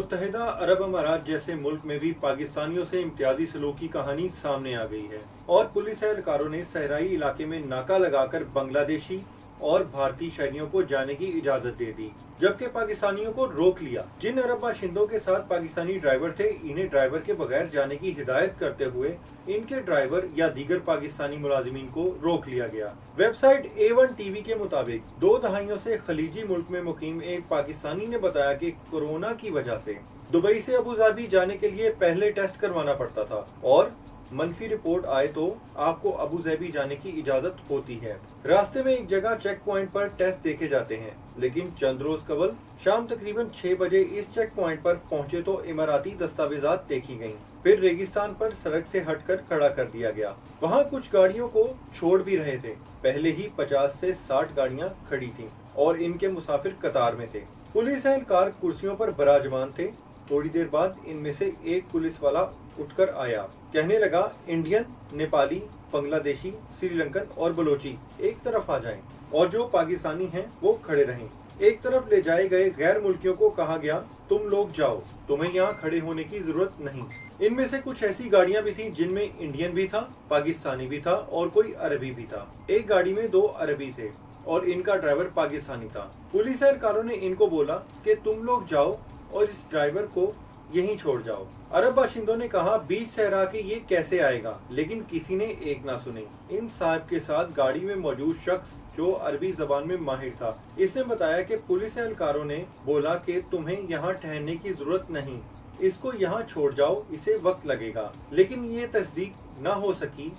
मुत्तहिदा अरब अमारात जैसे मुल्क में भी पाकिस्तानियों से इम्तियाजी सलूक की कहानी सामने आ गई है और पुलिस एहलकारों ने सहराई इलाके में नाका लगाकर बांग्लादेशी और भारतीय शहरियों को जाने की इजाजत दे दी, जबकि पाकिस्तानियों को रोक लिया। जिन अरब बाशिंदों के साथ पाकिस्तानी ड्राइवर थे, इन्हें ड्राइवर के बगैर जाने की हिदायत करते हुए इनके ड्राइवर या दीगर पाकिस्तानी मुलाजिमीन को रोक लिया गया। वेबसाइट A1 TV के मुताबिक 2 दहाइयों से खलीजी मुल्क में मुकीम एक पाकिस्तानी ने बताया कि कोरोना की वजह से दुबई से अबू धाबी जाने के लिए पहले टेस्ट करवाना पड़ता था और मनफी रिपोर्ट आए तो आपको अबू धाबी जाने की इजाजत होती है। रास्ते में एक जगह चेक पॉइंट पर टेस्ट देखे जाते हैं, लेकिन चंद रोज कबल शाम तकरीबन 6 बजे इस चेक पॉइंट पर पहुंचे तो इमाराती दस्तावेजात देखी गयी। फिर रेगिस्तान पर सड़क से हटकर खड़ा कर दिया गया। वहां कुछ गाड़ियों को छोड़ भी रहे थे। पहले ही 50 से 60 गाड़ियां खड़ी थीं और इनके मुसाफिर कतार में थे। पुलिस एहलकार कुर्सियों पर बराजमान थे। थोड़ी देर बाद इनमें से एक पुलिस वाला उठकर आया, कहने लगा, इंडियन, नेपाली, बांग्लादेशी, श्रीलंकन और बलोची एक तरफ आ जाएं और जो पाकिस्तानी हैं वो खड़े रहें। एक तरफ ले जाए गए गैर मुल्कियों को कहा गया, तुम लोग जाओ, तुम्हें यहाँ खड़े होने की जरूरत नहीं। इनमें से कुछ ऐसी गाड़ियाँ भी थी जिनमें इंडियन भी था, पाकिस्तानी भी था और कोई अरबी भी था। एक गाड़ी में 2 अरबी थे और इनका ड्राइवर पाकिस्तानी था। पुलिस एहलकारों ने इनको बोला कि तुम लोग जाओ और इस ड्राइवर को यहीं छोड़ जाओ। अरब बाशिंदों ने कहा, बीच सहरा के ये कैसे आएगा, लेकिन किसी ने एक ना सुनी। इन साहब के साथ गाड़ी में मौजूद शख्स जो अरबी जबान में माहिर था, इसने बताया कि पुलिस एहलकारों ने बोला कि तुम्हें यहाँ ठहरने की जरूरत नहीं, इसको यहाँ छोड़ जाओ, इसे वक्त लगेगा। लेकिन ये तस्दीक न हो सकी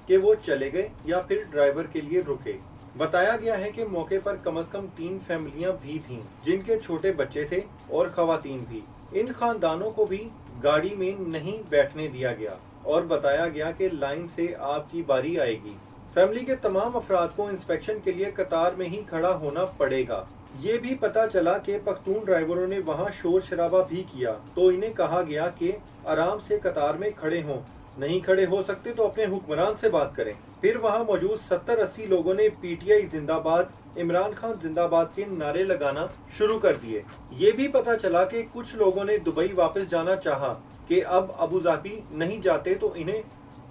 कि वो चले गए या फिर ड्राइवर के लिए रुके। बताया गया है कि मौके पर कम से कम 3 फैमिलियां भी थीं, जिनके छोटे बच्चे थे और खवातीन भी। इन खानदानों को भी गाड़ी में नहीं बैठने दिया गया और बताया गया कि लाइन से आपकी बारी आएगी। फैमिली के तमाम अफराद को इंस्पेक्शन के लिए कतार में ही खड़ा होना पड़ेगा। ये भी पता चला कि पख्तून ड्राइवरों ने वहां शोर शराबा भी किया तो इन्हें कहा गया कि आराम से कतार में खड़े हों, नहीं खड़े हो सकते तो अपने हुक्मरान से बात करें। फिर वहां मौजूद 70-80 लोगों ने PTI जिंदाबाद, इमरान खान जिंदाबाद के नारे लगाना शुरू कर दिए। ये भी पता चला कि कुछ लोगों ने दुबई वापस जाना चाहा कि अब अबू धाबी नहीं जाते तो इन्हें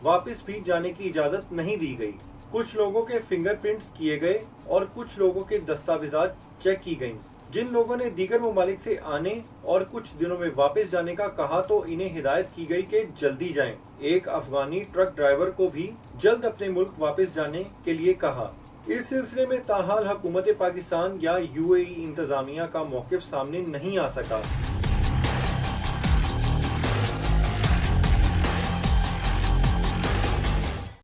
वापस भी जाने की इजाजत नहीं दी गई। कुछ लोगों के फिंगरप्रिंट्स किए गए और कुछ लोगों के दस्तावेजात चेक की गयी। जिन लोगों ने दीगर ममालिक से आने और कुछ दिनों में वापस जाने का कहा तो इन्हें हिदायत की गई कि जल्दी जाएं। एक अफगानी ट्रक ड्राइवर को भी जल्द अपने मुल्क वापस जाने के लिए कहा। इस सिलसिले में ताहाल हुकूमत पाकिस्तान या UAE इंतजामिया का मौक़िफ़ सामने नहीं आ सका।